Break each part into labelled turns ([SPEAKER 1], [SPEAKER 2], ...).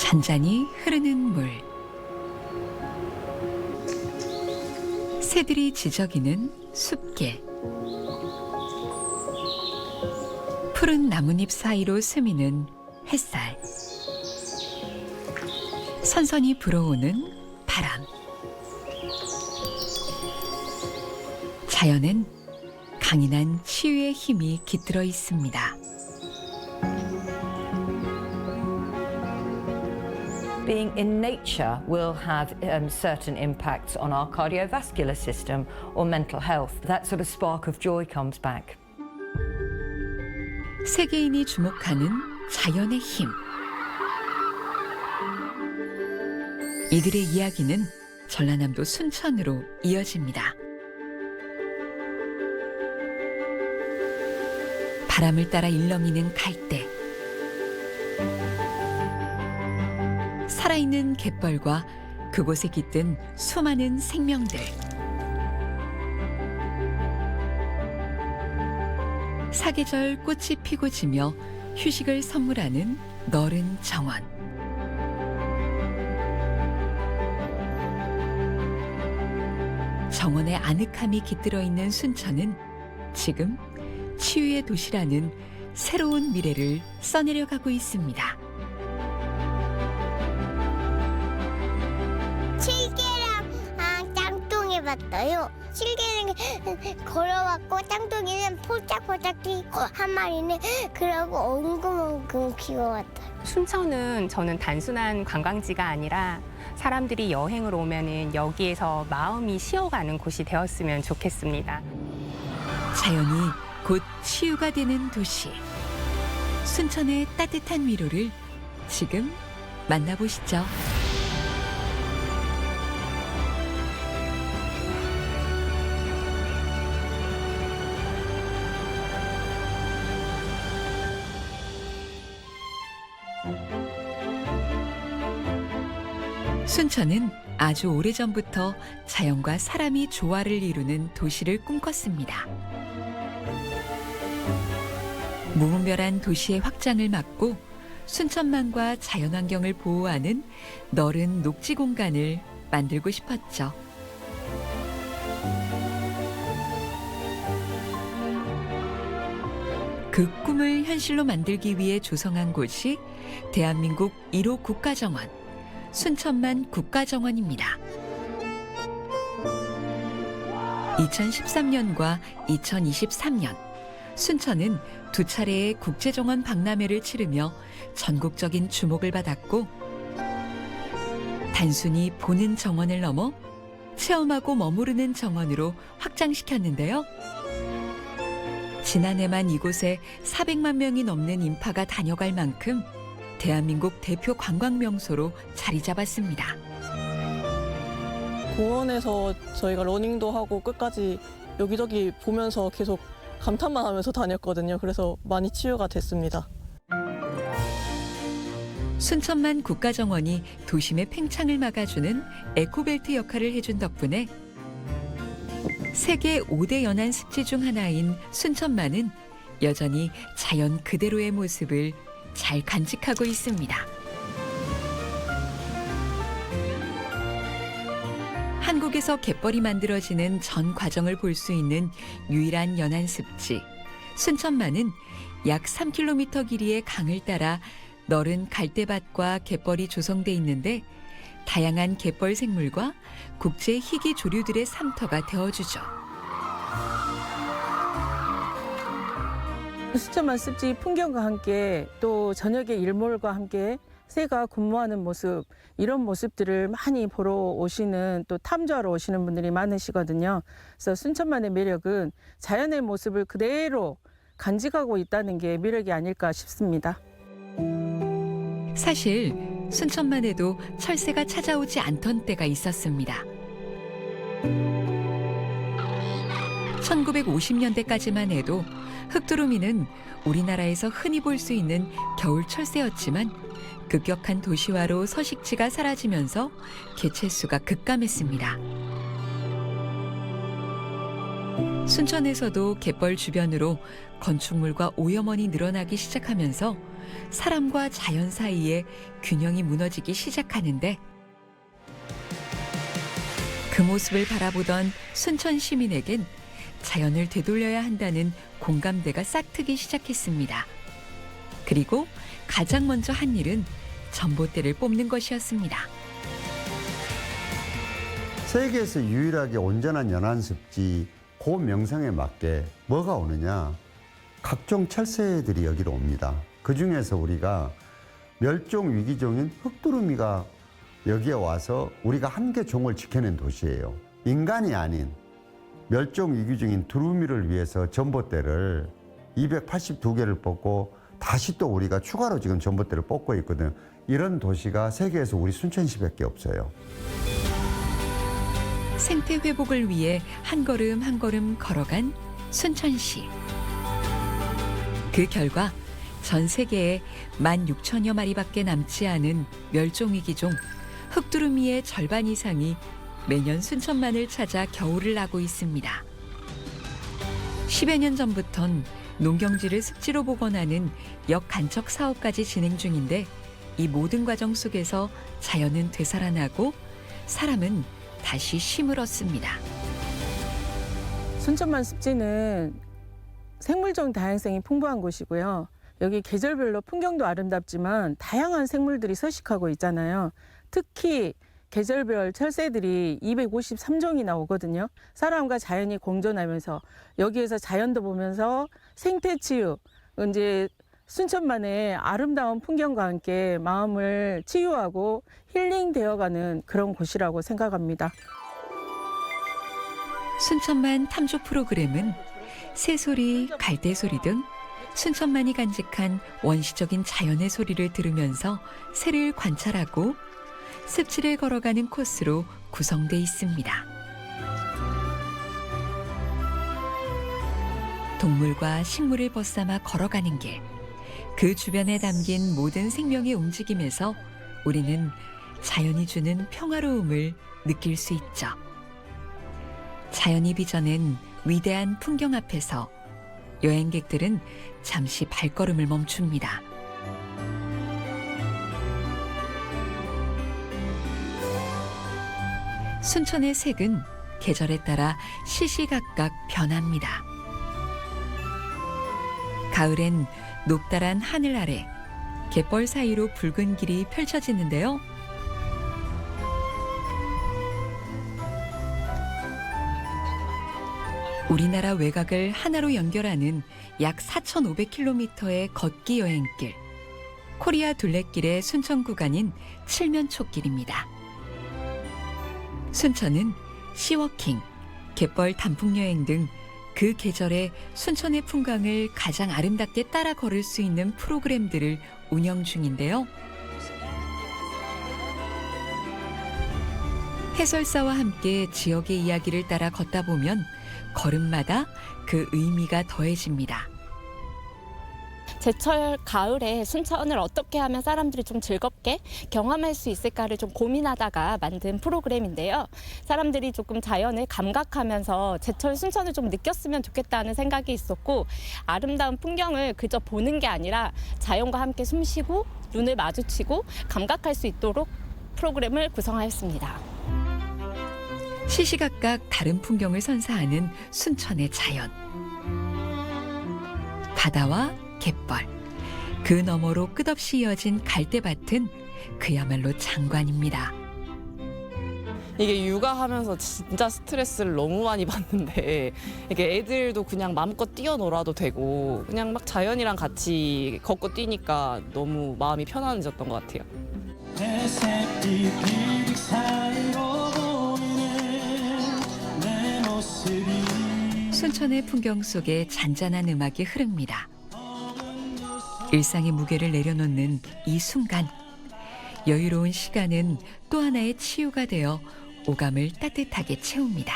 [SPEAKER 1] 잔잔히 흐르는 물. 새들이 지저귀는 숲길. 푸른 나뭇잎 사이로 스미는 햇살. 선선히 불어오는 바람. 자연엔 강인한 치유의 힘이 깃들어 있습니다.
[SPEAKER 2] Being in nature will have certain impacts on our cardiovascular system or mental health. That sort of spark of joy comes back.
[SPEAKER 1] 세계인이 주목하는 자연의 힘. 이들의 이야기는 전라남도 순천으로 이어집니다. 바람을 따라 일렁이는 갈대. 살아있는 갯벌과 그곳에 깃든 수많은 생명들. 사계절 꽃이 피고 지며 휴식을 선물하는 너른 정원. 정원의 아늑함이 깃들어 있는 순천은 지금 치유의 도시라는 새로운 미래를 써내려가고 있습니다.
[SPEAKER 3] 실개랑 짱뚱이 봤어요. 실개는 걸어왔고 짱뚱이는 폴짝폴짝 뛰고 한 마리는 그러고 엉금엉금 기어왔어요.
[SPEAKER 4] 순천은 저는 단순한 관광지가 아니라 사람들이 여행을 오면은 여기에서 마음이 쉬어가는 곳이 되었으면 좋겠습니다.
[SPEAKER 1] 자연이 곧 치유가 되는 도시. 순천의 따뜻한 위로를 지금 만나보시죠. 순천은 아주 오래전부터 자연과 사람이 조화를 이루는 도시를 꿈꿨습니다. 무분별한 도시의 확장을 막고 순천만과 자연환경을 보호하는 너른 녹지 공간을 만들고 싶었죠. 그 꿈을 현실로 만들기 위해 조성한 곳이 대한민국 1호 국가정원, 순천만 국가정원입니다. 2013년과 2023년, 순천은 두 차례의 국제정원 박람회를 치르며 전국적인 주목을 받았고, 단순히 보는 정원을 넘어 체험하고 머무르는 정원으로 확장시켰는데요. 지난해만 이곳에 400만 명이 넘는 인파가 다녀갈 만큼 대한민국 대표 관광 명소로 자리 잡았습니다.
[SPEAKER 5] 공원에서 저희가 러닝도 하고 끝까지 여기저기 보면서 계속 감탄만 하면서 다녔거든요. 그래서 많이 치유가 됐습니다.
[SPEAKER 1] 순천만 국가정원이 도심의 팽창을 막아주는 에코벨트 역할을 해준 덕분에 세계 5대 연안 습지 중 하나인 순천만은 여전히 자연 그대로의 모습을 잘 간직하고 있습니다. 한국에서 갯벌이 만들어지는 전 과정을 볼 수 있는 유일한 연안 습지, 순천만은 약 3km 길이의 강을 따라 너른 갈대밭과 갯벌이 조성돼 있는데 다양한 갯벌 생물과 국제 희귀 조류들의 삼터가 되어주죠.
[SPEAKER 5] 순천만 습지 풍경과 함께 또 저녁의 일몰과 함께 새가 근무하는 모습, 이런 모습들을 많이 보러 오시는, 또 탐조하러 오시는 분들이 많으시거든요. 그래서 순천만의 매력은 자연의 모습을 그대로 간직하고 있다는 게 매력이 아닐까 싶습니다.
[SPEAKER 1] 사실 순천만에도 철새가 찾아오지 않던 때가 있었습니다. 1950년대까지만 해도 흑두루미는 우리나라에서 흔히 볼 수 있는 겨울 철새였지만 급격한 도시화로 서식지가 사라지면서 개체수가 급감했습니다. 순천에서도 갯벌 주변으로 건축물과 오염원이 늘어나기 시작하면서 사람과 자연 사이에 균형이 무너지기 시작하는데 그 모습을 바라보던 순천 시민에겐 자연을 되돌려야 한다는 공감대가 싹트기 시작했습니다. 그리고 가장 먼저 한 일은 전봇대를 뽑는 것이었습니다.
[SPEAKER 6] 세계에서 유일하게 온전한 연안습지 그 명성에 맞게 뭐가 오느냐? 각종 철새들이 여기로 옵니다. 그중에서 우리가 멸종 위기종인 흑두루미가 여기에 와서 우리가 한 개 종을 지켜낸 도시예요. 인간이 아닌 멸종 위기종인 두루미를 위해서 전봇대를 282개를 뽑고 다시 또 우리가 추가로 지금 전봇대를 뽑고 있거든. 이런 도시가 세계에서 우리 순천시밖에 없어요.
[SPEAKER 1] 생태 회복을 위해 한 걸음 한 걸음 걸어간 순천시. 그 결과 전 세계에 16,000여 마리밖에 남지 않은 멸종위기종 흑두루미의 절반 이상이 매년 순천만을 찾아 겨울을 나고 있습니다. 10여 년 전부턴 농경지를 습지로 복원하는 역간척 사업까지 진행 중인데 이 모든 과정 속에서 자연은 되살아나고 사람은 다시 쉼을 얻습니다.
[SPEAKER 5] 순천만 습지는 생물종 다양성이 풍부한 곳이고요. 여기 계절별로 풍경도 아름답지만 다양한 생물들이 서식하고 있잖아요. 특히 계절별 철새들이 253종이 나오거든요. 사람과 자연이 공존하면서 여기에서 자연도 보면서 생태 치유, 이제 순천만의 아름다운 풍경과 함께 마음을 치유하고 힐링되어가는 그런 곳이라고 생각합니다.
[SPEAKER 1] 순천만 탐조 프로그램은 새소리, 갈대소리 등 순천만이 간직한 원시적인 자연의 소리를 들으면서 새를 관찰하고 습지를 걸어가는 코스로 구성돼 있습니다. 동물과 식물을 벗삼아 걸어가는 길, 그 주변에 담긴 모든 생명의 움직임에서 우리는 자연이 주는 평화로움을 느낄 수 있죠. 자연이 빚어낸 위대한 풍경 앞에서 여행객들은 잠시 발걸음을 멈춥니다. 순천의 색은 계절에 따라 시시각각 변합니다. 가을엔 높다란 하늘 아래 갯벌 사이로 붉은 길이 펼쳐지는데요. 우리나라 외곽을 하나로 연결하는 약 4,500km의 걷기 여행길, 코리아 둘레길의 순천 구간인 칠면초길입니다. 순천은 시워킹, 갯벌 단풍여행 등 그 계절에 순천의 풍광을 가장 아름답게 따라 걸을 수 있는 프로그램들을 운영 중인데요. 해설사와 함께 지역의 이야기를 따라 걷다 보면 걸음마다 그 의미가 더해집니다.
[SPEAKER 7] 제철 가을에 순천을 어떻게 하면 사람들이 좀 즐겁게 경험할 수 있을까를 좀 고민하다가 만든 프로그램인데요. 사람들이 조금 자연을 감각하면서 제철 순천을 좀 느꼈으면 좋겠다는 생각이 있었고, 아름다운 풍경을 그저 보는 게 아니라 자연과 함께 숨쉬고 눈을 마주치고 감각할 수 있도록 프로그램을 구성하였습니다.
[SPEAKER 1] 시시각각 다른 풍경을 선사하는 순천의 자연. 바다와 갯벌, 그 너머로 끝없이 이어진 갈대밭은 그야말로 장관입니다.
[SPEAKER 8] 이게 육아하면서 진짜 스트레스를 너무 많이 받는데, 이게 애들도 그냥 마음껏 뛰어놀아도 되고 그냥 막 자연이랑 같이 걷고 뛰니까 너무 마음이 편안해졌던 것 같아요.
[SPEAKER 1] 순천의 풍경 속에 잔잔한 음악이 흐릅니다. 일상의 무게를 내려놓는 이 순간, 여유로운 시간은 또 하나의 치유가 되어 오감을 따뜻하게 채웁니다.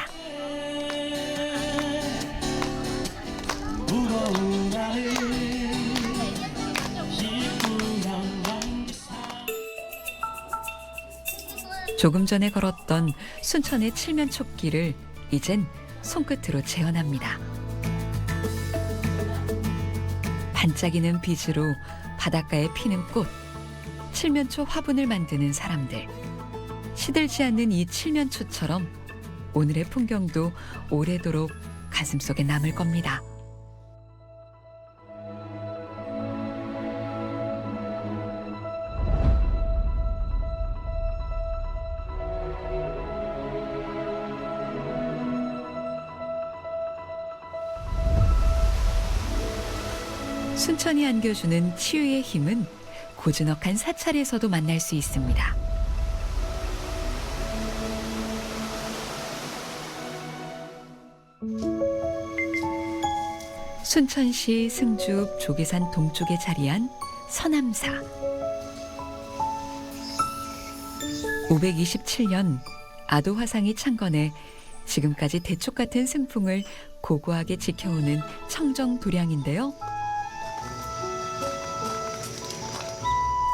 [SPEAKER 1] 조금 전에 걸었던 순천의 칠면초길을 이젠 손끝으로 재현합니다. 반짝이는 빛으로 바닷가에 피는 꽃, 칠면초 화분을 만드는 사람들. 시들지 않는 이 칠면초처럼 오늘의 풍경도 오래도록 가슴속에 남을 겁니다. 순천이 안겨주는 치유의 힘은 고즈넉한 사찰에서도 만날 수 있습니다. 순천시 승주읍 조계산 동쪽에 자리한 서남사. 527년 아도화상이 창건해 지금까지 대촉 같은 승풍을 고고하게 지켜오는 청정 도량인데요.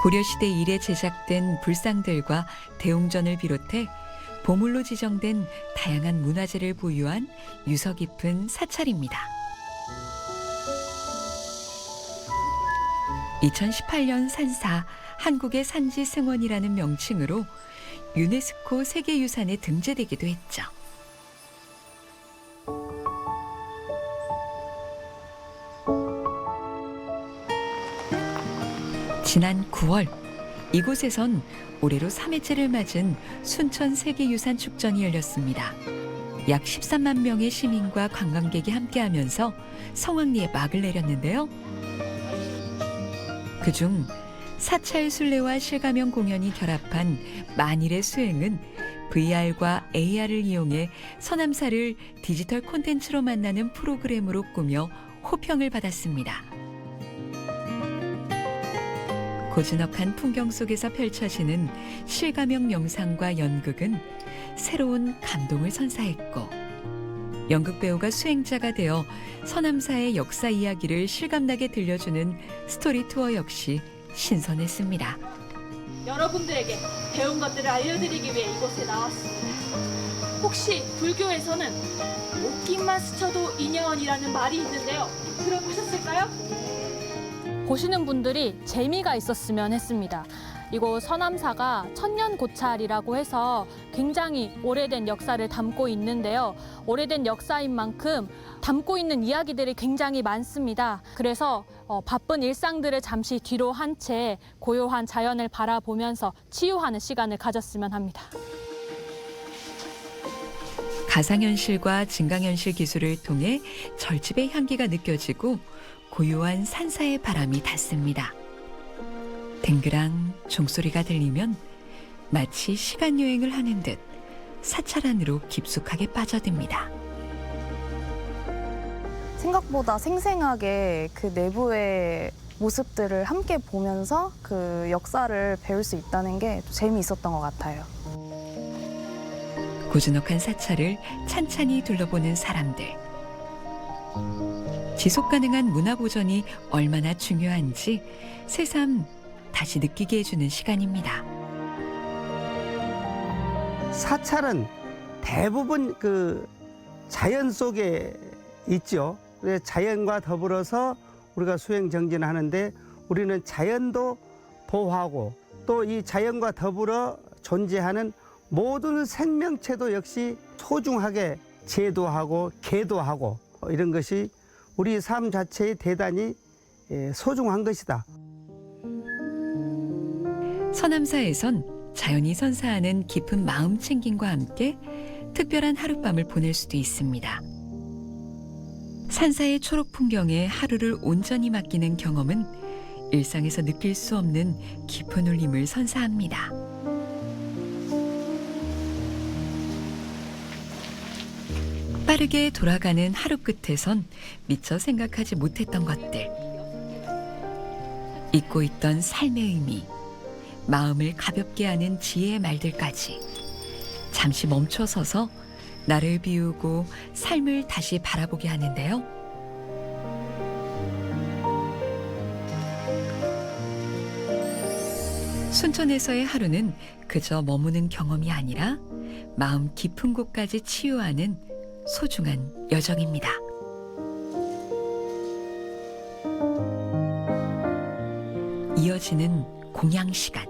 [SPEAKER 1] 고려시대 이래 제작된 불상들과 대웅전을 비롯해 보물로 지정된 다양한 문화재를 보유한 유서 깊은 사찰입니다. 2018년 산사 한국의 산지 승원이라는 명칭으로 유네스코 세계유산에 등재되기도 했죠. 지난 9월 이곳에선 올해로 3회째를 맞은 순천 세계유산 축전이 열렸습니다. 약 13만 명의 시민과 관광객이 함께하면서 성황리에 막을 내렸는데요. 그중 사찰 순례와 실가명 공연이 결합한 만일의 수행은 VR과 AR을 이용해 서남사를 디지털 콘텐츠로 만나는 프로그램으로 꾸며 호평을 받았습니다. 고즈넉한 풍경 속에서 펼쳐지는 실가명 영상과 연극은 새로운 감동을 선사했고, 연극 배우가 수행자가 되어 서남사의 역사 이야기를 실감나게 들려주는 스토리 투어 역시 신선했습니다.
[SPEAKER 9] 여러분들에게 배운 것들을 알려드리기 위해 이곳에 나왔습니다. 혹시 불교에서는 옷깃만 스쳐도 인연이라는 말이 있는데요. 들어보셨을까요?
[SPEAKER 7] 보시는 분들이 재미가 있었으면 했습니다. 이곳 서남사가 천년고찰이라고 해서 굉장히 오래된 역사를 담고 있는데요. 오래된 역사인 만큼 담고 있는 이야기들이 굉장히 많습니다. 그래서 바쁜 일상들을 잠시 뒤로 한 채 고요한 자연을 바라보면서 치유하는 시간을 가졌으면 합니다.
[SPEAKER 1] 가상현실과 증강현실 기술을 통해 절집의 향기가 느껴지고 고요한 산사의 바람이 닿습니다. 댕그랑 종소리가 들리면 마치 시간여행을 하는 듯 사찰 안으로 깊숙하게 빠져듭니다.
[SPEAKER 10] 생각보다 생생하게 그 내부의 모습들을 함께 보면서 그 역사를 배울 수 있다는 게 재미있었던 것 같아요.
[SPEAKER 1] 고즈넉한 사찰을 찬찬히 둘러보는 사람들. 지속가능한 문화보존이 얼마나 중요한지 새삼 다시 느끼게 해주는 시간입니다.
[SPEAKER 11] 사찰은 대부분 그 자연 속에 있죠. 자연과 더불어서 우리가 수행 정진하는데 우리는 자연도 보호하고 또 이 자연과 더불어 존재하는 모든 생명체도 역시 소중하게 제도하고 계도하고 이런 것이 우리 삶 자체에 대단히 소중한 것이다.
[SPEAKER 1] 서남사에선 자연이 선사하는 깊은 마음 챙김과 함께 특별한 하룻밤을 보낼 수도 있습니다. 산사의 초록 풍경에 하루를 온전히 맡기는 경험은 일상에서 느낄 수 없는 깊은 울림을 선사합니다. 빠르게 돌아가는 하루 끝에선 미처 생각하지 못했던 것들. 잊고 있던 삶의 의미, 마음을 가볍게 하는 지혜의 말들까지 잠시 멈춰서서 나를 비우고 삶을 다시 바라보게 하는데요. 순천에서의 하루는 그저 머무는 경험이 아니라 마음 깊은 곳까지 치유하는 소중한 여정입니다. 이어지는 공양 시간.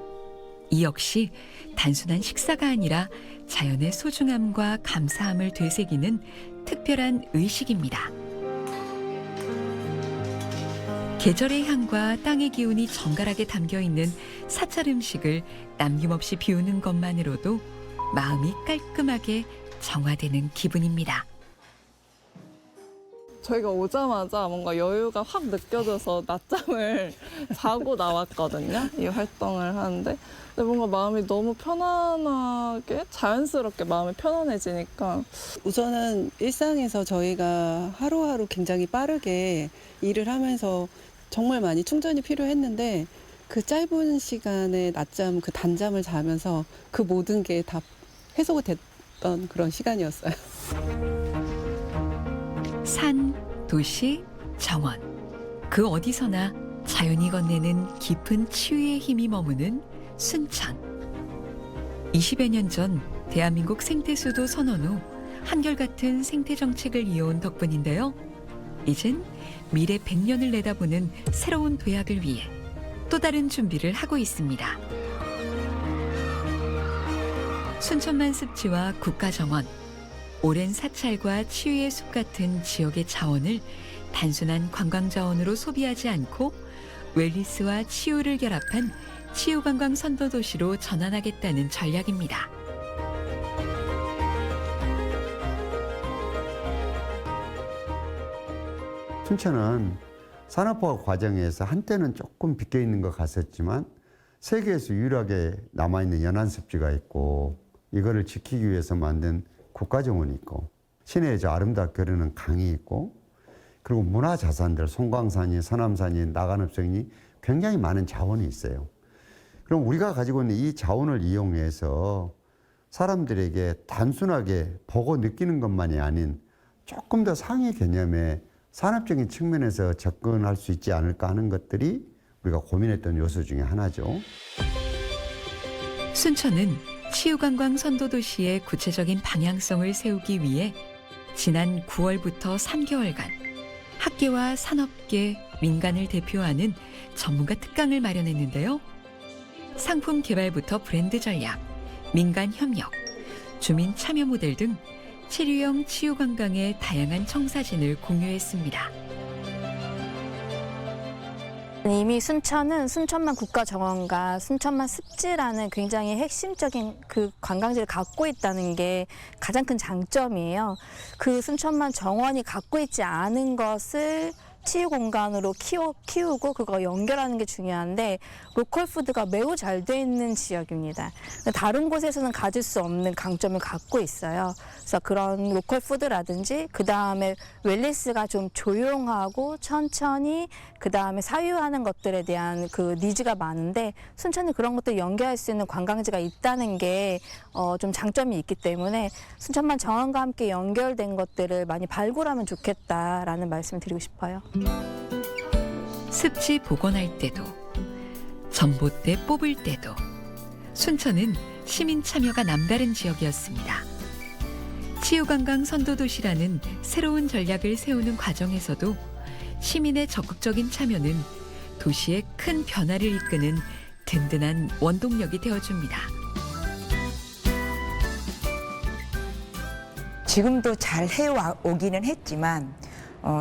[SPEAKER 1] 이 역시 단순한 식사가 아니라 자연의 소중함과 감사함을 되새기는 특별한 의식입니다. 계절의 향과 땅의 기운이 정갈하게 담겨 있는 사찰 음식을 남김없이 비우는 것만으로도 마음이 깔끔하게 정화되는 기분입니다.
[SPEAKER 12] 저희가 오자마자 뭔가 여유가 확 느껴져서 낮잠을 자고 나왔거든요. 이 활동을 하는데. 근데 뭔가 마음이 너무 편안하게 자연스럽게 마음이 편안해지니까
[SPEAKER 13] 우선은 일상에서 저희가 하루하루 굉장히 빠르게 일을 하면서 정말 많이 충전이 필요했는데 그 짧은 시간에 낮잠, 그 단잠을 자면서 그 모든 게 다 해소가 됐던 그런 시간이었어요.
[SPEAKER 1] 산, 도시, 정원. 그 어디서나 자연이 건네는 깊은 치유의 힘이 머무는 순천. 20여 년 전 대한민국 생태수도 선언 후 한결같은 생태 정책을 이어온 덕분인데요. 이젠 미래 100년을 내다보는 새로운 도약을 위해 또 다른 준비를 하고 있습니다. 순천만 습지와 국가정원, 오랜 사찰과 치유의 숲 같은 지역의 자원을 단순한 관광자원으로 소비하지 않고 웰니스와 치유를 결합한 치유관광 선도도시로 전환하겠다는 전략입니다.
[SPEAKER 6] 순천은 산업화 과정에서 한때는 조금 비껴 있는 것 같았지만 세계에서 유일하게 남아있는 연안습지가 있고 이거를 지키기 위해서 만든 국가정원이 있고 시내에 저 아름답게 흐르는 강이 있고 그리고 문화자산들 송광산이 서남산이 나간읍성이 굉장히 많은 자원이 있어요. 그럼 우리가 가지고 있는 이 자원을 이용해서 사람들에게 단순하게 보고 느끼는 것만이 아닌 조금 더 상위 개념의 산업적인 측면에서 접근할 수 있지 않을까 하는 것들이 우리가 고민했던 요소 중에 하나죠.
[SPEAKER 1] 순천은 치유관광 선도도시의 구체적인 방향성을 세우기 위해 지난 9월부터 3개월간 학계와 산업계, 민간을 대표하는 전문가 특강을 마련했는데요. 상품 개발부터 브랜드 전략, 민간 협력, 주민 참여 모델 등 치료형 치유관광의 다양한 청사진을 공유했습니다.
[SPEAKER 10] 이미 순천은 순천만 국가정원과 순천만 습지라는 굉장히 핵심적인 그 관광지를 갖고 있다는 게 가장 큰 장점이에요. 그 순천만 정원이 갖고 있지 않은 것을 치유 공간으로 키우고 그거 연결하는 게 중요한데 로컬 푸드가 매우 잘 돼 있는 지역입니다. 다른 곳에서는 가질 수 없는 강점을 갖고 있어요. 그래서 그런 로컬 푸드라든지 그 다음에 웰니스가 좀 조용하고 천천히 그 다음에 사유하는 것들에 대한 그 니즈가 많은데 순천이 그런 것들 연결할 수 있는 관광지가 있다는 게 좀 장점이 있기 때문에 순천만 정원과 함께 연결된 것들을 많이 발굴하면 좋겠다라는 말씀을 드리고 싶어요.
[SPEAKER 1] 습지 복원할 때도 전봇대 뽑을 때도 순천은 시민 참여가 남다른 지역이었습니다. 치유관광 선도도시라는 새로운 전략을 세우는 과정에서도 시민의 적극적인 참여는 도시의 큰 변화를 이끄는 든든한 원동력이 되어줍니다.
[SPEAKER 14] 지금도 잘 해오기는 했지만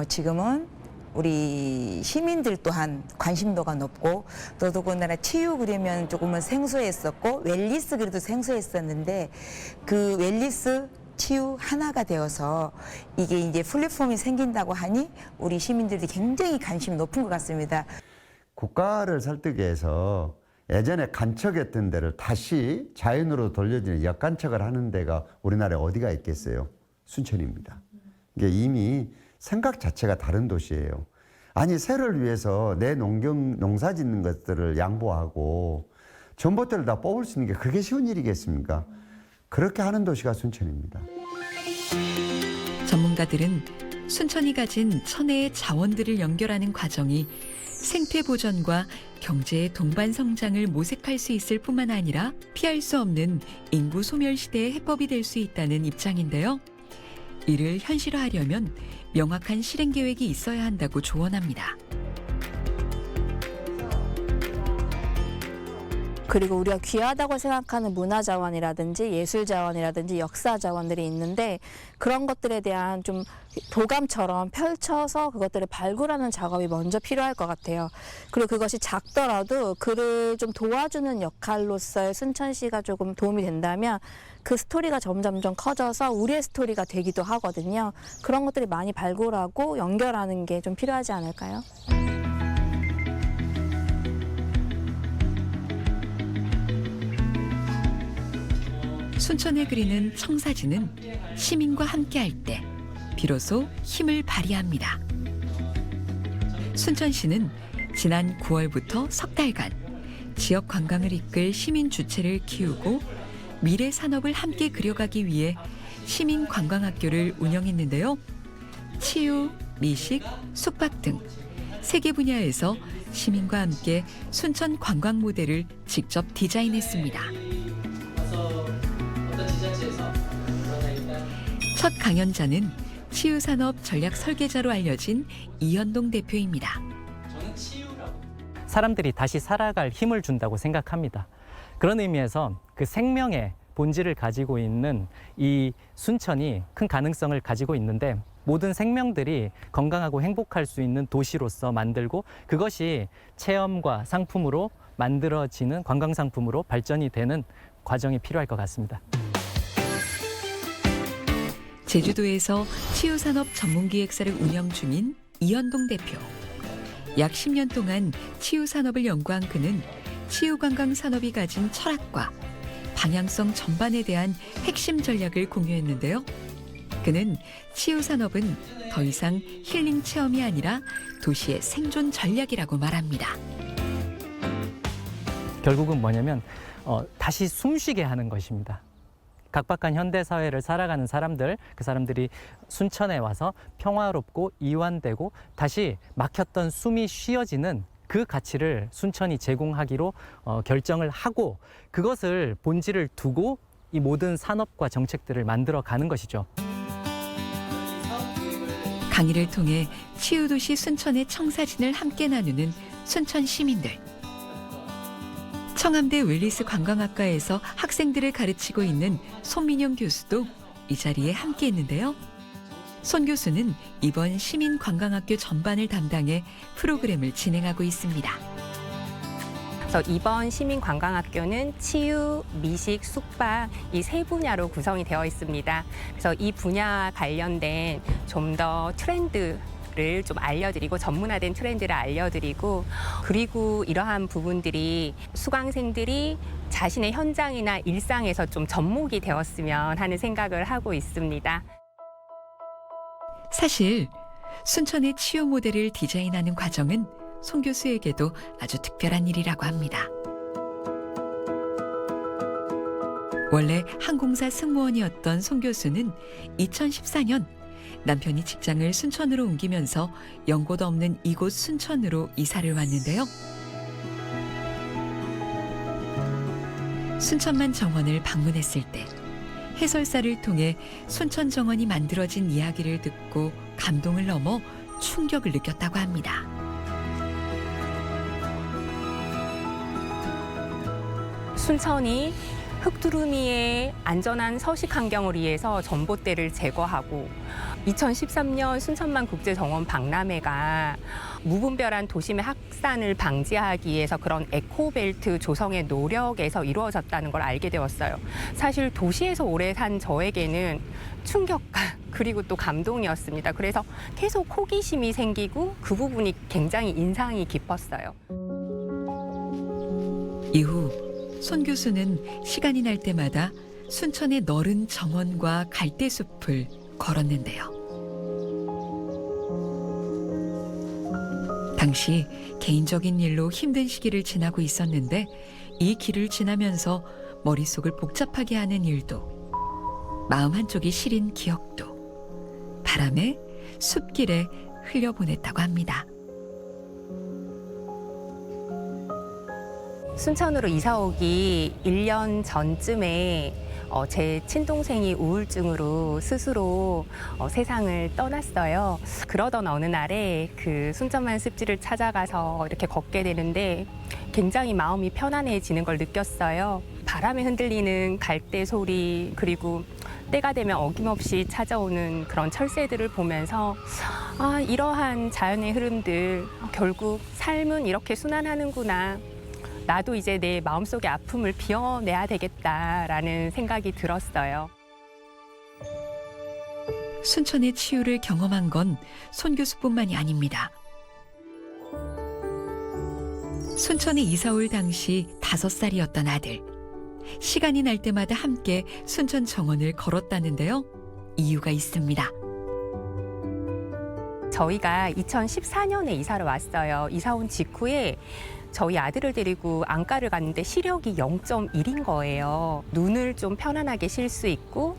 [SPEAKER 14] 지금은 우리 시민들 또한 관심도가 높고 더더군다나 치유 그러면 조금은 생소했었고 웰니스 그래도 생소했었는데 그 웰니스 치유 하나가 되어서 이게 이제 플랫폼이 생긴다고 하니 우리 시민들이 굉장히 관심이 높은 것 같습니다.
[SPEAKER 6] 국가를 설득해서 예전에 간척했던 데를 다시 자연으로 돌려주는 역간척을 하는 데가 우리나라에 어디가 있겠어요? 순천입니다. 이게 이미 생각 자체가 다른 도시예요. 아니 새를 위해서 내 농사 짓는 것들을 양보하고 전봇대를 다 뽑을 수 있는 게 그게 쉬운 일이겠습니까? 그렇게 하는 도시가 순천입니다.
[SPEAKER 1] 전문가들은 순천이 가진 천혜의 자원들을 연결하는 과정이 생태 보전과 경제의 동반 성장을 모색할 수 있을 뿐만 아니라 피할 수 없는 인구 소멸 시대의 해법이 될 수 있다는 입장인데요. 이를 현실화하려면 명확한 실행 계획이 있어야 한다고 조언합니다.
[SPEAKER 10] 그리고 우리가 귀하다고 생각하는 문화자원이라든지 예술자원이라든지 역사자원들이 있는데 그런 것들에 대한 좀 도감처럼 펼쳐서 그것들을 발굴하는 작업이 먼저 필요할 것 같아요. 그리고 그것이 작더라도 그를 좀 도와주는 역할로서의 순천시가 조금 도움이 된다면 그 스토리가 점점점 커져서 우리의 스토리가 되기도 하거든요. 그런 것들이 많이 발굴하고 연결하는 게 좀 필요하지 않을까요?
[SPEAKER 1] 순천에 그리는 청사진은 시민과 함께할 때 비로소 힘을 발휘합니다. 순천시는 지난 9월부터 석 달간 지역 관광을 이끌 시민 주체를 키우고 미래 산업을 함께 그려가기 위해 시민 관광학교를 운영했는데요. 치유, 미식, 숙박 등 세 개 분야에서 시민과 함께 순천 관광 모델을 직접 디자인했습니다. 첫 강연자는 치유산업 전략 설계자로 알려진 이현동 대표입니다.
[SPEAKER 15] 사람들이 다시 살아갈 힘을 준다고 생각합니다. 그런 의미에서 그 생명의 본질을 가지고 있는 이 순천이 큰 가능성을 가지고 있는데 모든 생명들이 건강하고 행복할 수 있는 도시로서 만들고 그것이 체험과 상품으로 만들어지는 관광상품으로 발전이 되는 과정이 필요할 것 같습니다.
[SPEAKER 1] 제주도에서 치유산업 전문기획사를 운영 중인 이현동 대표. 약 10년 동안 치유산업을 연구한 그는 치유관광산업이 가진 철학과 방향성 전반에 대한 핵심 전략을 공유했는데요. 그는 치유산업은 더 이상 힐링 체험이 아니라 도시의 생존 전략이라고 말합니다.
[SPEAKER 15] 결국은 뭐냐면 다시 숨쉬게 하는 것입니다. 각박한 현대사회를 살아가는 사람들, 그 사람들이 순천에 와서 평화롭고 이완되고 다시 막혔던 숨이 쉬어지는 그 가치를 순천이 제공하기로 결정을 하고 그것을 본질을 두고 이 모든 산업과 정책들을 만들어가는 것이죠.
[SPEAKER 1] 강의를 통해 치유도시 순천의 청사진을 함께 나누는 순천 시민들. 청암대 웰리스 관광학과에서 학생들을 가르치고 있는 손민영 교수도 이 자리에 함께했는데요. 손 교수는 이번 시민관광학교 전반을 담당해 프로그램을 진행하고 있습니다.
[SPEAKER 4] 그래서 이번 시민관광학교는 치유, 미식, 숙박 이 세 분야로 구성이 되어 있습니다. 그래서 이 분야와 관련된 좀 더 트렌드를 좀 알려드리고 전문화된 트렌드를 알려드리고 그리고 이러한 부분들이 수강생들이 자신의 현장이나 일상에서 좀 접목이 되었으면 하는 생각을 하고 있습니다.
[SPEAKER 1] 사실 순천의 치유 모델을 디자인하는 과정은 손 교수에게도 아주 특별한 일이라고 합니다. 원래 항공사 승무원이었던 손 교수는 2014년 남편이 직장을 순천으로 옮기면서 연고도 없는 이곳 순천으로 이사를 왔는데요. 순천만 정원을 방문했을 때 해설사를 통해 순천 정원이 만들어진 이야기를 듣고 감동을 넘어 충격을 느꼈다고 합니다.
[SPEAKER 4] 순천이 흙두루미의 안전한 서식 환경을 위해서 전봇대를 제거하고 2013년 순천만 국제정원 박람회가 무분별한 도심의 확산을 방지하기 위해서 그런 에코벨트 조성의 노력에서 이루어졌다는 걸 알게 되었어요. 사실 도시에서 오래 산 저에게는 충격과 그리고 또 감동이었습니다. 그래서 계속 호기심이 생기고 그 부분이 굉장히 인상이 깊었어요.
[SPEAKER 1] 이후 손 교수는 시간이 날 때마다 순천의 너른 정원과 갈대숲을 걸었는데요. 당시 개인적인 일로 힘든 시기를 지나고 있었는데 이 길을 지나면서 머릿속을 복잡하게 하는 일도 마음 한쪽이 시린 기억도 바람에 숲길에 흘려보냈다고 합니다.
[SPEAKER 4] 순천으로 이사 오기 1년 전쯤에 제 친동생이 우울증으로 스스로 세상을 떠났어요. 그러던 어느 날에 그 순천만 습지를 찾아가서 이렇게 걷게 되는데 굉장히 마음이 편안해지는 걸 느꼈어요. 바람에 흔들리는 갈대 소리, 그리고 때가 되면 어김없이 찾아오는 그런 철새들을 보면서 이러한 자연의 흐름들, 결국 삶은 이렇게 순환하는구나. 나도 이제 내 마음속의 아픔을 비워내야 되겠다라는 생각이 들었어요.
[SPEAKER 1] 순천의 치유를 경험한 건 손 교수뿐만이 아닙니다. 순천에 이사 올 당시 5살이었던 아들. 시간이 날 때마다 함께 순천 정원을 걸었다는데요. 이유가 있습니다.
[SPEAKER 4] 저희가 2014년에 이사를 왔어요. 이사 온 직후에 저희 아들을 데리고 안과를 갔는데 시력이 0.1인 거예요. 눈을 좀 편안하게 쉴 수 있고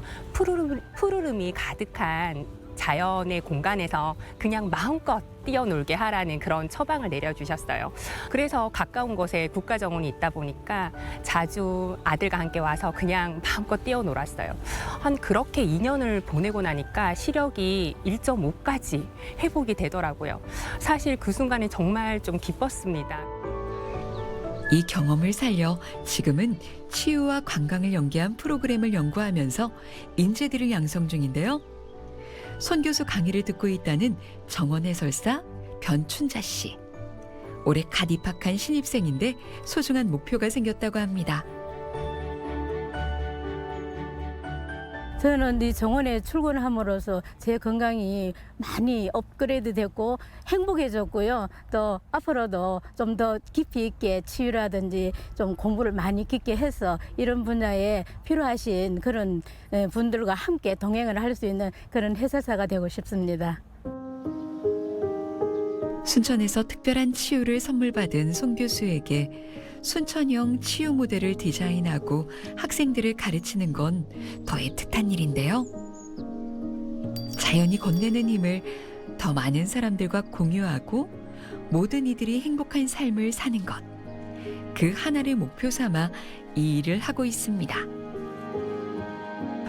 [SPEAKER 4] 푸르름이 가득한 자연의 공간에서 그냥 마음껏 뛰어놀게 하라는 그런 처방을 내려주셨어요. 그래서 가까운 곳에 국가정원이 있다 보니까 자주 아들과 함께 와서 그냥 마음껏 뛰어놀았어요. 한 그렇게 2년을 보내고 나니까 시력이 1.5까지 회복이 되더라고요. 사실 그 순간에 정말 좀 기뻤습니다.
[SPEAKER 1] 이 경험을 살려 지금은 치유와 관광을 연계한 프로그램을 연구하면서 인재들을 양성 중인데요. 손 교수 강의를 듣고 있다는 정원 해설사 변춘자 씨. 올해 갓 입학한 신입생인데 소중한 목표가 생겼다고 합니다.
[SPEAKER 16] 저는 이 정원에 출근함으로써 제 건강이 많이 업그레이드 됐고 행복해졌고요. 또 앞으로도 좀 더 깊이 있게 치유라든지 좀 공부를 많이 깊게 해서 이런 분야에 필요하신 그런 분들과 함께 동행을 할 수 있는 그런 해설사가 되고 싶습니다.
[SPEAKER 1] 순천에서 특별한 치유를 선물 받은 송 교수에게 순천형 치유 모델을 디자인하고 학생들을 가르치는 건 더 애틋한 일인데요. 자연이 건네는 힘을 더 많은 사람들과 공유하고 모든 이들이 행복한 삶을 사는 것. 그 하나를 목표 삼아 이 일을 하고 있습니다.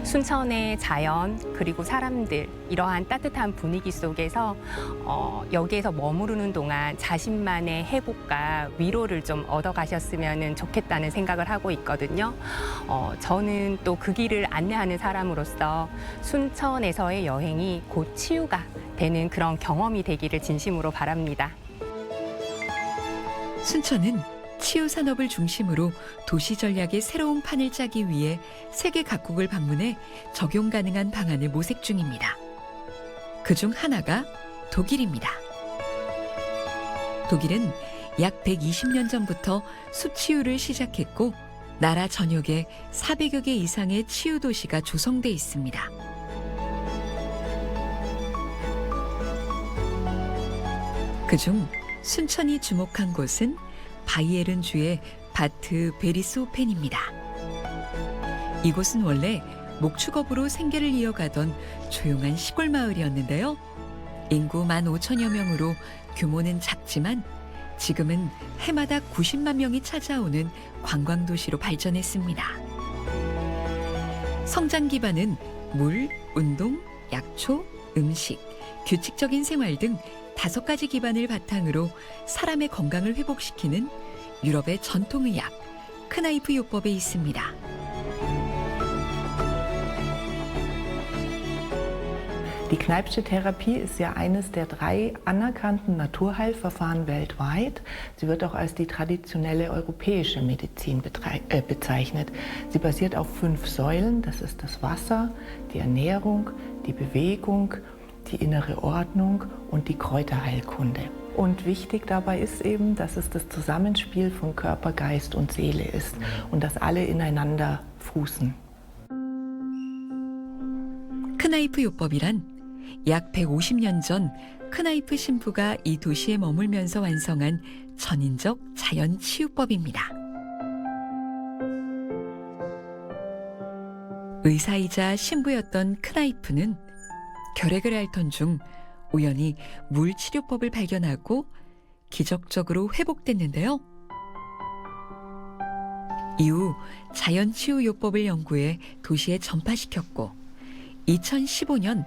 [SPEAKER 4] 순천의 자연 그리고 사람들, 이러한 따뜻한 분위기 속에서 여기에서 머무르는 동안 자신만의 회복과 위로를 좀 얻어가셨으면 좋겠다는 생각을 하고 있거든요. 저는 또 그 길을 안내하는 사람으로서 순천에서의 여행이 곧 치유가 되는 그런 경험이 되기를 진심으로 바랍니다.
[SPEAKER 1] 순천은 치유 산업을 중심으로 도시 전략의 새로운 판을 짜기 위해 세계 각국을 방문해 적용 가능한 방안을 모색 중입니다. 그중 하나가 독일입니다. 독일은 약 120년 전부터 숲 치유를 시작했고 나라 전역에 400여 개 이상의 치유 도시가 조성돼 있습니다. 그중 순천이 주목한 곳은 바이에른주의 바트 베리스호펜입니다. 이곳은 원래 목축업으로 생계를 이어가던 조용한 시골 마을이었는데요. 인구 15,000여 명으로 규모는 작지만 지금은 해마다 90만 명이 찾아오는 관광도시로 발전했습니다. 성장 기반은 물, 운동, 약초, 음식, 규칙적인 생활 등 5가지 기반을 바탕으로 사람의 건강을 회복시키는 유럽의 전통의학, 크나이프 요법에 있습니다.
[SPEAKER 17] Die Kneippsche Therapie ist ja eines der 3 anerkannten Naturheilverfahren weltweit. Sie wird auch als die traditionelle europäische Medizin bezeichnet. Sie basiert auf 5 Säulen. Das ist das Wasser, die Ernährung, die Bewegung, die innere Ordnung und die Kräuterheilkunde. Und wichtig dabei ist eben, dass es das Zusammenspiel von Körper, Geist und Seele ist und dass alle ineinander fußen.
[SPEAKER 1] 크나이프 요법이란 약 150년 전 크나이프 신부가 이 도시에 머물면서 완성한 전인적 자연 치유법입니다. 의사이자 신부였던 크나이프는 결핵을 앓던 중 우연히 물치료법을 발견하고 기적적으로 회복됐는데요. 이후 자연치유요법을 연구해 도시에 전파시켰고 2015년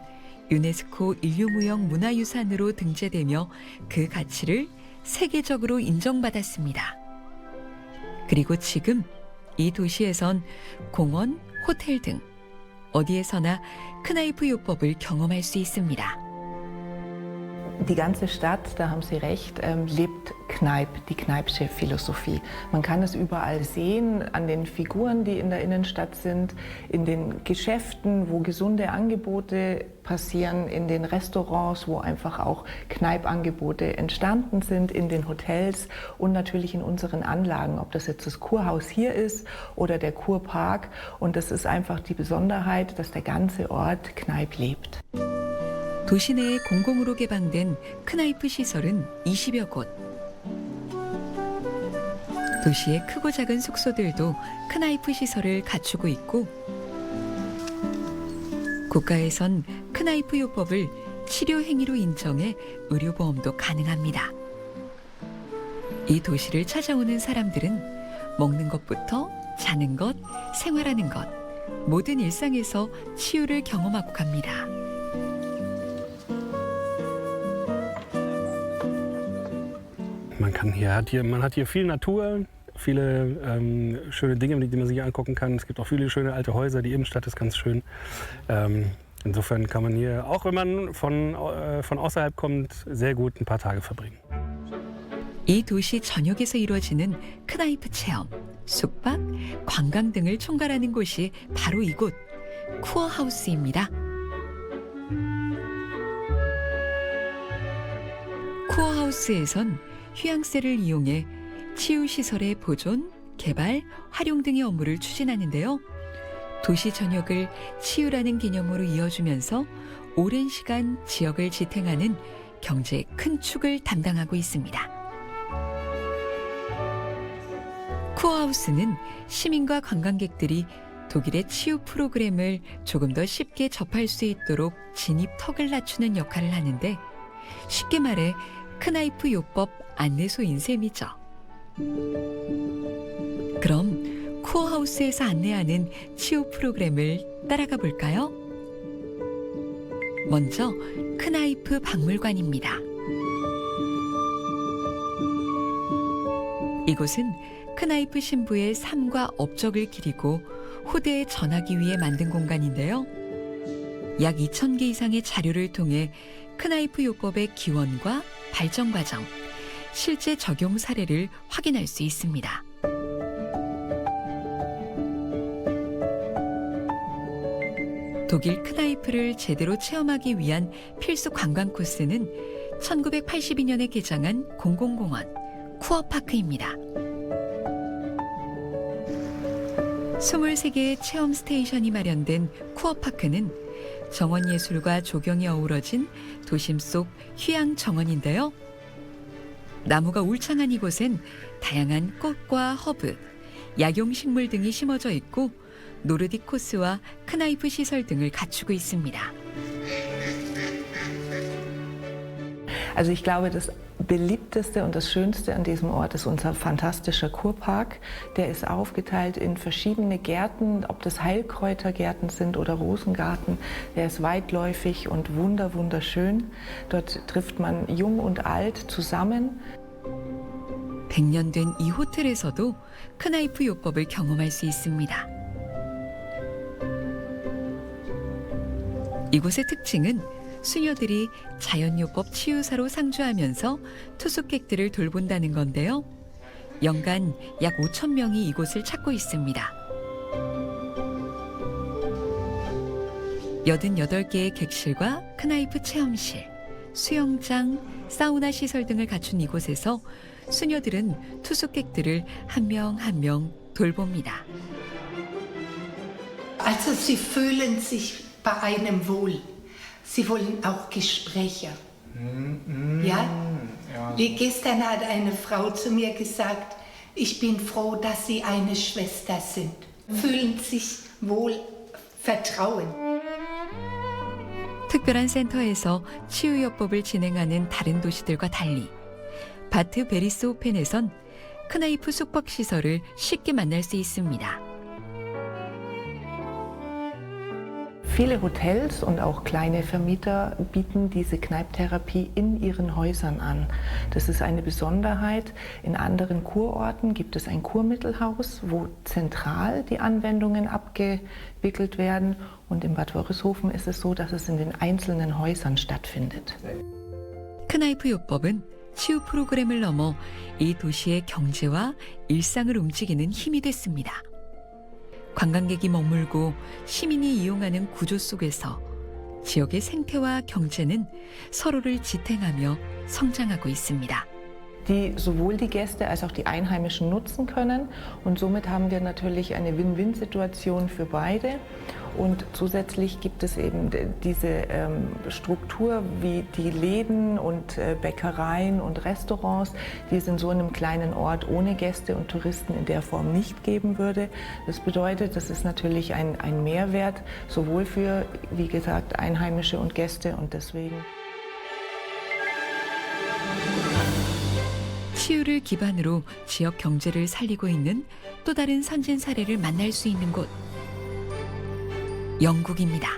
[SPEAKER 1] 유네스코 인류무형 문화유산으로 등재되며 그 가치를 세계적으로 인정받았습니다. 그리고 지금 이 도시에선 공원, 호텔 등 어디에서나 크나이프 요법을 경험할 수 있습니다.
[SPEAKER 17] Die ganze Stadt, da haben Sie recht, lebt die Kneippsche Philosophie. Man kann es überall sehen, an den Figuren, die in der Innenstadt sind, in den Geschäften, wo gesunde Angebote passieren, in den Restaurants, wo einfach auch Kneipangebote entstanden sind, in den Hotels und natürlich in unseren Anlagen, ob das jetzt das Kurhaus hier ist oder der Kurpark. Und das ist einfach die Besonderheit, dass der ganze Ort Kneipp lebt.
[SPEAKER 1] 도시 내에 공공으로 개방된 크나이프 시설은 20여 곳. 도시의 크고 작은 숙소들도 크나이프 시설을 갖추고 있고 국가에선 크나이프 요법을 치료 행위로 인정해 의료보험도 가능합니다. 이 도시를 찾아오는 사람들은 먹는 것부터 자는 것, 생활하는 것, 모든 일상에서 치유를 경험하고 갑니다.
[SPEAKER 18] Man hat hier viel Natur, viele schöne Dinge, die man sich angucken kann. Es gibt auch viele schöne alte Häuser, die Innenstadt ist ganz schön. Insofern kann man hier, auch wenn man von außerhalb kommt, sehr gut ein paar Tage verbringen.
[SPEAKER 1] 이 도시 전역에서 이루어지는 크나이프 체험, 숙박, 관광 등을 총괄하는 곳이 바로 이곳 쿠어하우스입니다. 쿠어하우스에선 휴양세를 이용해 치유시설의 보존, 개발, 활용 등의 업무를 추진하는데요. 도시 전역을 치유라는 개념으로 이어주면서 오랜 시간 지역을 지탱하는 경제의 큰 축을 담당하고 있습니다. 쿠어하우스는 시민과 관광객들이 독일의 치유 프로그램을 조금 더 쉽게 접할 수 있도록 진입턱을 낮추는 역할을 하는데 쉽게 말해 크나이프 요법 안내소인 셈이죠. 그럼 쿠어하우스에서 안내하는 치유 프로그램을 따라가 볼까요? 먼저 크나이프 박물관입니다. 이곳은 크나이프 신부의 삶과 업적을 기리고 후대에 전하기 위해 만든 공간인데요. 약 2,000개 이상의 자료를 통해 크나이프 요법의 기원과 발전 과정, 실제 적용 사례를 확인할 수 있습니다. 독일 크나이프를 제대로 체험하기 위한 필수 관광 코스는 1982년에 개장한 공공공원 쿠어파크입니다. 23개의 체험 스테이션이 마련된 쿠어파크는 정원예술과 조경이 어우러진 도심 속 휴양 정원인데요. 나무가 울창한 이곳엔 다양한 꽃과 허브, 약용식물 등이 심어져 있고 노르딕 코스와 크나이프 시설 등을 갖추고 있습니다.
[SPEAKER 17] Also ich glaube, das beliebteste und das Schönste an diesem Ort ist unser fantastischer Kurpark. Der ist aufgeteilt in verschiedene Gärten, ob das Heilkräutergärten sind oder Rosengarten. Der ist weitläufig und wunderschön. Dort trifft man jung und alt zusammen.
[SPEAKER 1] 100년 된 이 호텔에서도 크나이프 요법을 경험할 수 있습니다. 이곳의 특징은 수녀들이 자연요법 치유사로 상주하면서 투숙객들을 돌본다는 건데요. 연간 약 5,000명이 이곳을 찾고 있습니다. 88개의 객실과 크나이프 체험실, 수영장, 사우나 시설 등을 갖춘 이곳에서 수녀들은 투숙객들을 한 명 한 명 돌봅니다.
[SPEAKER 19] Also sie fühlen sich bei einem wohl. Sie wollen auch Gespräche. Ja? Wie gestern hat eine Frau zu mir gesagt, ich bin froh, dass Sie eine Schwester sind. Fühlen sich wohl, Vertrauen.
[SPEAKER 1] 특별한 센터에서 치유요법을 진행하는 다른 도시들과 달리 바트 베리스호펜에선 크나이프 숙박시설을 쉽게 만날 수 있습니다.
[SPEAKER 17] Viele Hotels und auch kleine Vermieter bieten diese Kneipptherapie in ihren Häusern an. Das ist eine Besonderheit. In anderen Kurorten gibt es ein Kurmittelhaus, wo zentral die Anwendungen abgewickelt werden. Und in Bad Wörishofen ist es so, dass es in den einzelnen Häusern stattfindet.
[SPEAKER 1] 크나이프 요법은 치유 프로그램을 넘어 이 도시의 경제와 일상을 움직이는 힘이 됐습니다. 관광객이 머물고 시민이 이용하는 구조 속에서 지역의 생태와 경제는 서로를 지탱하며 성장하고 있습니다.
[SPEAKER 17] Die sowohl die Gäste als auch die Einheimischen nutzen können. Und somit haben wir natürlich eine Win-Win-Situation für beide. Und zusätzlich gibt es eben diese Struktur wie die Läden und Bäckereien und Restaurants, die es in so einem kleinen Ort ohne Gäste und Touristen in der Form nicht geben würde. Das bedeutet, das ist natürlich ein Mehrwert, sowohl für, wie gesagt, Einheimische und Gäste und deswegen.
[SPEAKER 1] 치유를 기반으로 지역 경제를 살리고 있는 또 다른 선진 사례를 만날 수 있는 곳. 영국입니다.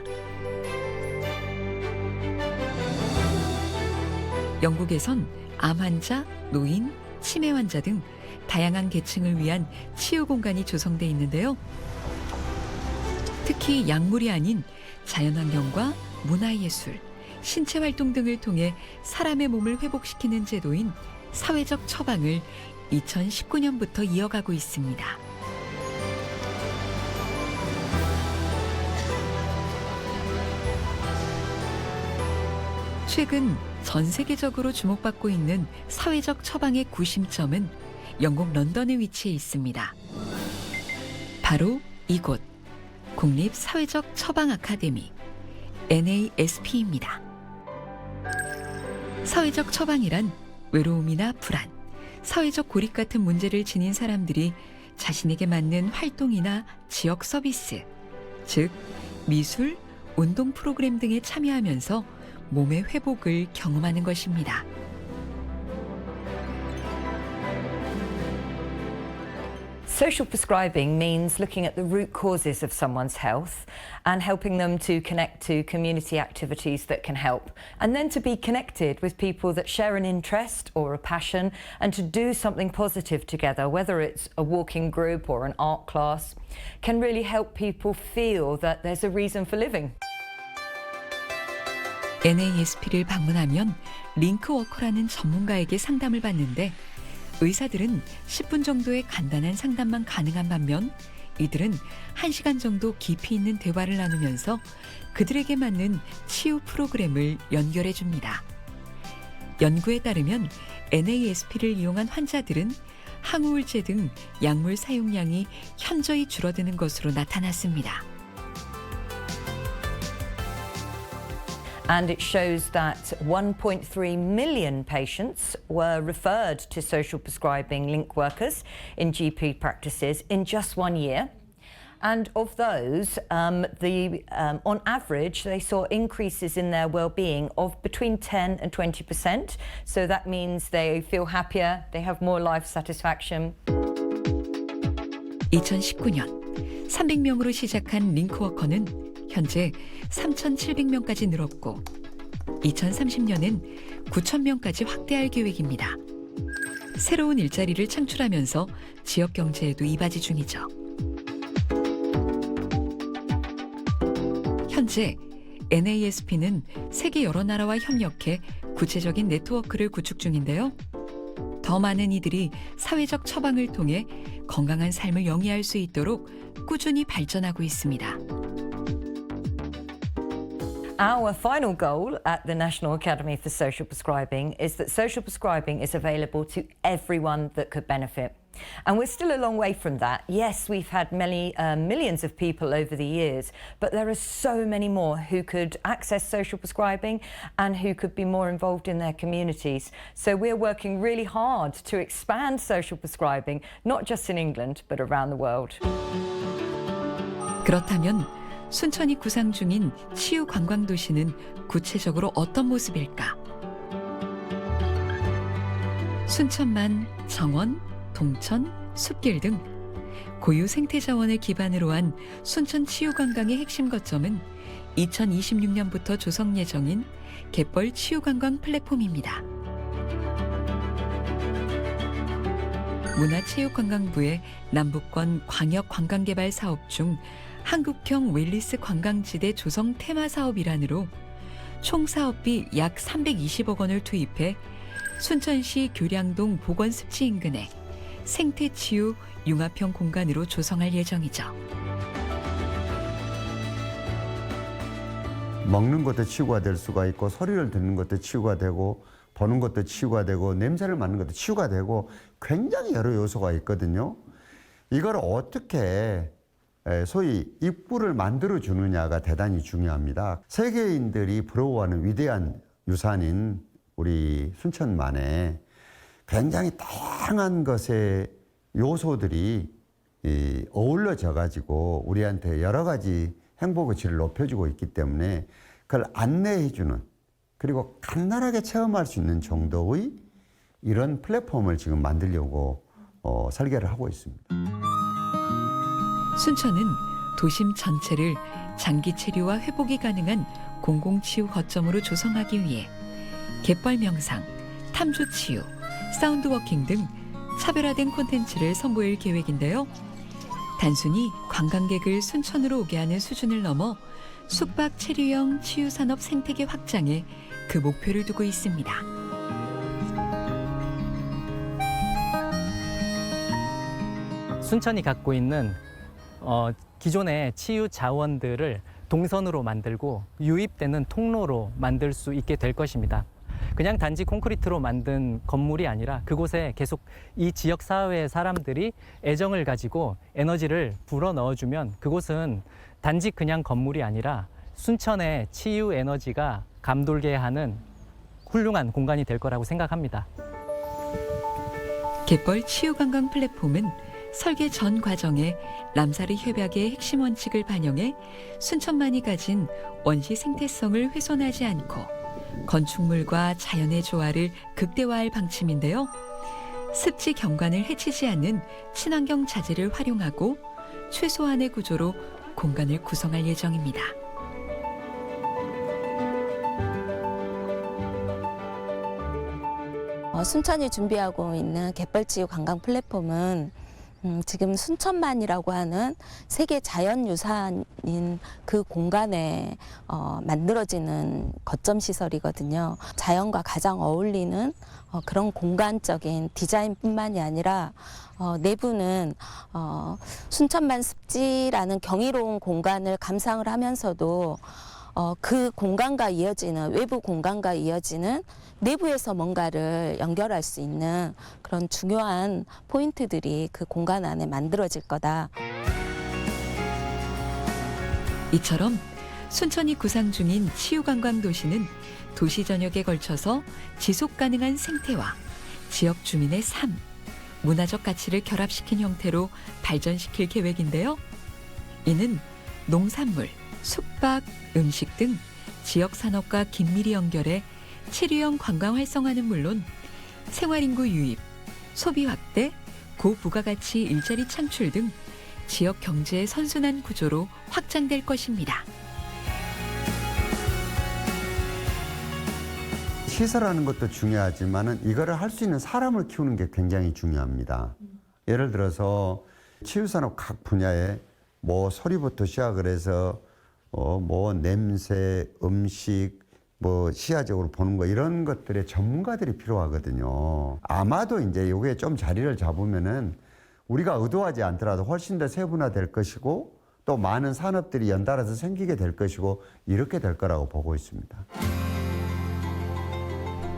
[SPEAKER 1] 영국에선 암 환자, 노인, 치매 환자 등 다양한 계층을 위한 치유 공간이 조성돼 있는데요. 특히 약물이 아닌 자연환경과 문화예술, 신체 활동 등을 통해 사람의 몸을 회복시키는 제도인 사회적 처방을 2019년부터 이어가고 있습니다. 최근 전 세계적으로 주목받고 있는 사회적 처방의 구심점은 영국 런던에 위치해 있습니다. 바로 이곳, 국립사회적 처방 아카데미, NASP입니다. 사회적 처방이란 외로움이나 불안, 사회적 고립 같은 문제를 지닌 사람들이 자신에게 맞는 활동이나 지역 서비스, 즉 미술, 운동 프로그램 등에 참여하면서 몸의 회복을 경험하는 것입니다.
[SPEAKER 2] Social prescribing means looking at the root causes of someone's health and helping them to connect to community activities that can help. And then to be connected with people that share an interest or a passion and to do something positive together, whether it's a walking group or an art class, can really help people feel that there's a reason for living.
[SPEAKER 1] NASP를 방문하면 링크워커라는 전문가에게 상담을 받는데 의사들은 10분 정도의 간단한 상담만 가능한 반면 이들은 1시간 정도 깊이 있는 대화를 나누면서 그들에게 맞는 치유 프로그램을 연결해 줍니다. 연구에 따르면 NASP를 이용한 환자들은 항우울제 등 약물 사용량이 현저히 줄어드는 것으로 나타났습니다.
[SPEAKER 2] And it shows that 1.3 million patients were referred to social prescribing link workers in GP practices in just 1 year. And of those, on average, they saw increases in their well-being of between 10 and 20%. So that means they feel happier, they have more life satisfaction.
[SPEAKER 1] 2019년 300명으로 시작한 링크워커는 현재 3,700명까지 늘었고 2030년엔 9,000명까지 확대할 계획입니다. 새로운 일자리를 창출하면서 지역 경제에도 이바지 중이죠. 현재 NASP는 세계 여러 나라와 협력해 구체적인 네트워크를 구축 중인데요. 더 많은 이들이 사회적 처방을 통해 건강한 삶을 영위할 수 있도록 꾸준히 발전하고 있습니다.
[SPEAKER 2] Our final goal at the National Academy for Social Prescribing is that social prescribing is available to everyone that could benefit. And we're still a long way from that. Yes, we've had millions of people over the years, but there are so many more who could access social prescribing and who could be more involved in their communities. So we're working really hard to expand social prescribing, not just in England, but around the world.
[SPEAKER 1] 그렇다면 순천이 구상 중인 치유 관광 도시는 구체적으로 어떤 모습일까? 순천만 정원, 동천, 숲길 등 고유 생태 자원을 기반으로 한 순천 치유관광의 핵심 거점은 2026년부터 조성 예정인 갯벌 치유관광 플랫폼입니다. 문화체육관광부의 남북권 광역관광개발 사업 중 한국형 웰리스 관광지대 조성 테마 사업 일환으로 총 사업비 약 320억 원을 투입해 순천시 교량동 보건습지 인근에 생태치유 융합형 공간으로 조성할 예정이죠.
[SPEAKER 6] 먹는 것도 치유가 될 수가 있고 소리를 듣는 것도 치유가 되고 보는 것도 치유가 되고 냄새를 맡는 것도 치유가 되고 굉장히 여러 요소가 있거든요. 이걸 어떻게 소위 입구를 만들어 주느냐가 대단히 중요합니다. 세계인들이 부러워하는 위대한 유산인 우리 순천만에 굉장히 다양한 것의 요소들이 어울러져 가지고 우리한테 여러 가지 행복의 질을 높여주고 있기 때문에 그걸 안내해 주는, 그리고 간단하게 체험할 수 있는 정도의 이런 플랫폼을 지금 만들려고 설계를 하고 있습니다.
[SPEAKER 1] 순천은 도심 전체를 장기 체류와 회복이 가능한 공공치유 거점으로 조성하기 위해 갯벌 명상, 탐조 치유, 사운드 워킹 등 차별화된 콘텐츠를 선보일 계획인데요. 단순히 관광객을 순천으로 오게 하는 수준을 넘어 숙박 체류형 치유산업 생태계 확장에 그 목표를 두고 있습니다.
[SPEAKER 15] 순천이 갖고 있는 기존의 치유 자원들을 동선으로 만들고 유입되는 통로로 만들 수 있게 될 것입니다. 그냥 단지 콘크리트로 만든 건물이 아니라 그곳에 계속 이 지역 사회의 사람들이 애정을 가지고 에너지를 불어 넣어주면 그곳은 단지 그냥 건물이 아니라 순천의 치유 에너지가 감돌게 하는 훌륭한 공간이 될 거라고 생각합니다.
[SPEAKER 1] 갯벌 치유관광 플랫폼은 설계 전 과정에 람사르 협약의 핵심 원칙을 반영해 순천만이 가진 원시 생태성을 훼손하지 않고 건축물과 자연의 조화를 극대화할 방침인데요. 습지 경관을 해치지 않는 친환경 자재를 활용하고 최소한의 구조로 공간을 구성할 예정입니다.
[SPEAKER 20] 순천이 준비하고 있는 갯벌치유 관광 플랫폼은 지금 순천만이라고 하는 세계 자연유산인 그 공간에 만들어지는 거점 시설이거든요. 자연과 가장 어울리는 그런 공간적인 디자인뿐만이 아니라 내부는 순천만 습지라는 경이로운 공간을 감상을 하면서도 그 공간과 이어지는, 외부 공간과 이어지는 내부에서 뭔가를 연결할 수 있는 그런 중요한 포인트들이 그 공간 안에 만들어질 거다.
[SPEAKER 1] 이처럼 순천이 구상 중인 치유관광 도시는 도시 전역에 걸쳐서 지속 가능한 생태와 지역 주민의 삶, 문화적 가치를 결합시킨 형태로 발전시킬 계획인데요. 이는 농산물, 숙박, 음식 등 지역 산업과 긴밀히 연결해 치료형 관광 활성화는 물론 생활인구 유입, 소비 확대, 고부가가치 일자리 창출 등 지역 경제의 선순환 구조로 확장될 것입니다.
[SPEAKER 6] 시설하는 것도 중요하지만은 이거를 할 수 있는 사람을 키우는 게 굉장히 중요합니다. 예를 들어서 치유산업 각 분야에 뭐 소리부터 시작을 해서 뭐 냄새, 음식, 뭐 시야적으로 보는 거 이런 것들의 전문가들이 필요하거든요. 아마도 이제 이게 좀 자리를 잡으면은 우리가 의도하지 않더라도 훨씬 더 세분화될 것이고 또 많은 산업들이 연달아서 생기게 될 것이고 이렇게 될 거라고 보고 있습니다.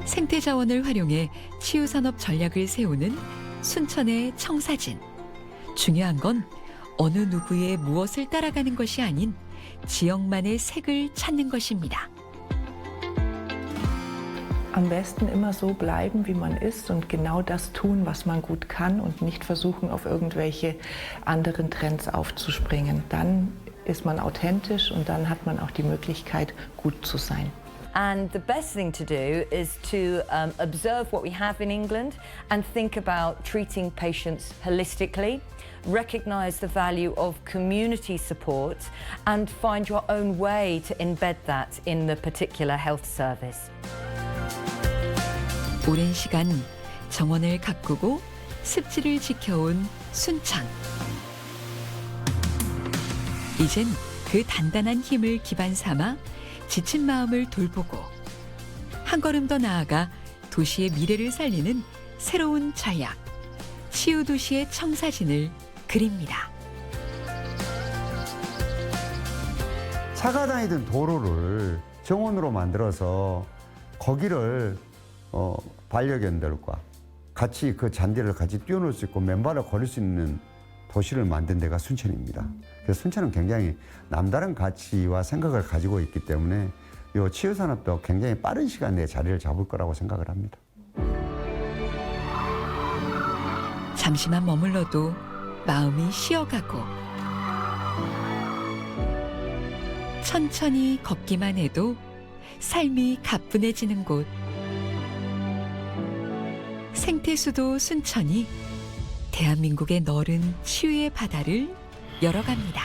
[SPEAKER 1] 생태 자원을 활용해 치유산업 전략을 세우는 순천의 청사진. 중요한 건 어느 누구의 무엇을 따라가는 것이 아닌 지역만의 색을 찾는 것입니다.
[SPEAKER 17] Am besten immer so bleiben, wie man ist und genau das tun, was man gut kann und nicht versuchen, auf irgendwelche anderen Trends aufzuspringen. Dann ist man authentisch und dann hat man auch die Möglichkeit, gut zu sein.
[SPEAKER 2] And the best thing to do is to observe what we have in England and think about treating patients holistically, recognise the value of community support and find your own way to embed that in the particular health service.
[SPEAKER 1] 오랜 시간 정원을 가꾸고 습지를 지켜온 순천. 이젠 그 단단한 힘을 기반 삼아 지친 마음을 돌보고 한 걸음 더 나아가 도시의 미래를 살리는 새로운 전략, 치유도시의 청사진을 그립니다.
[SPEAKER 6] 차가 다니던 도로를 정원으로 만들어서 거기를 반려견들과 같이 그 잔디를 같이 뛰어놀 수 있고 맨발을 걸을 수 있는 도시를 만든 데가 순천입니다. 그래서 순천은 굉장히 남다른 가치와 생각을 가지고 있기 때문에 이 치유산업도 굉장히 빠른 시간 내에 자리를 잡을 거라고 생각을 합니다.
[SPEAKER 1] 잠시만 머물러도 마음이 쉬어가고 천천히 걷기만 해도 삶이 가뿐해지는 곳. 생태수도 순천이 대한민국의 너른 치유의 바다를 열어갑니다.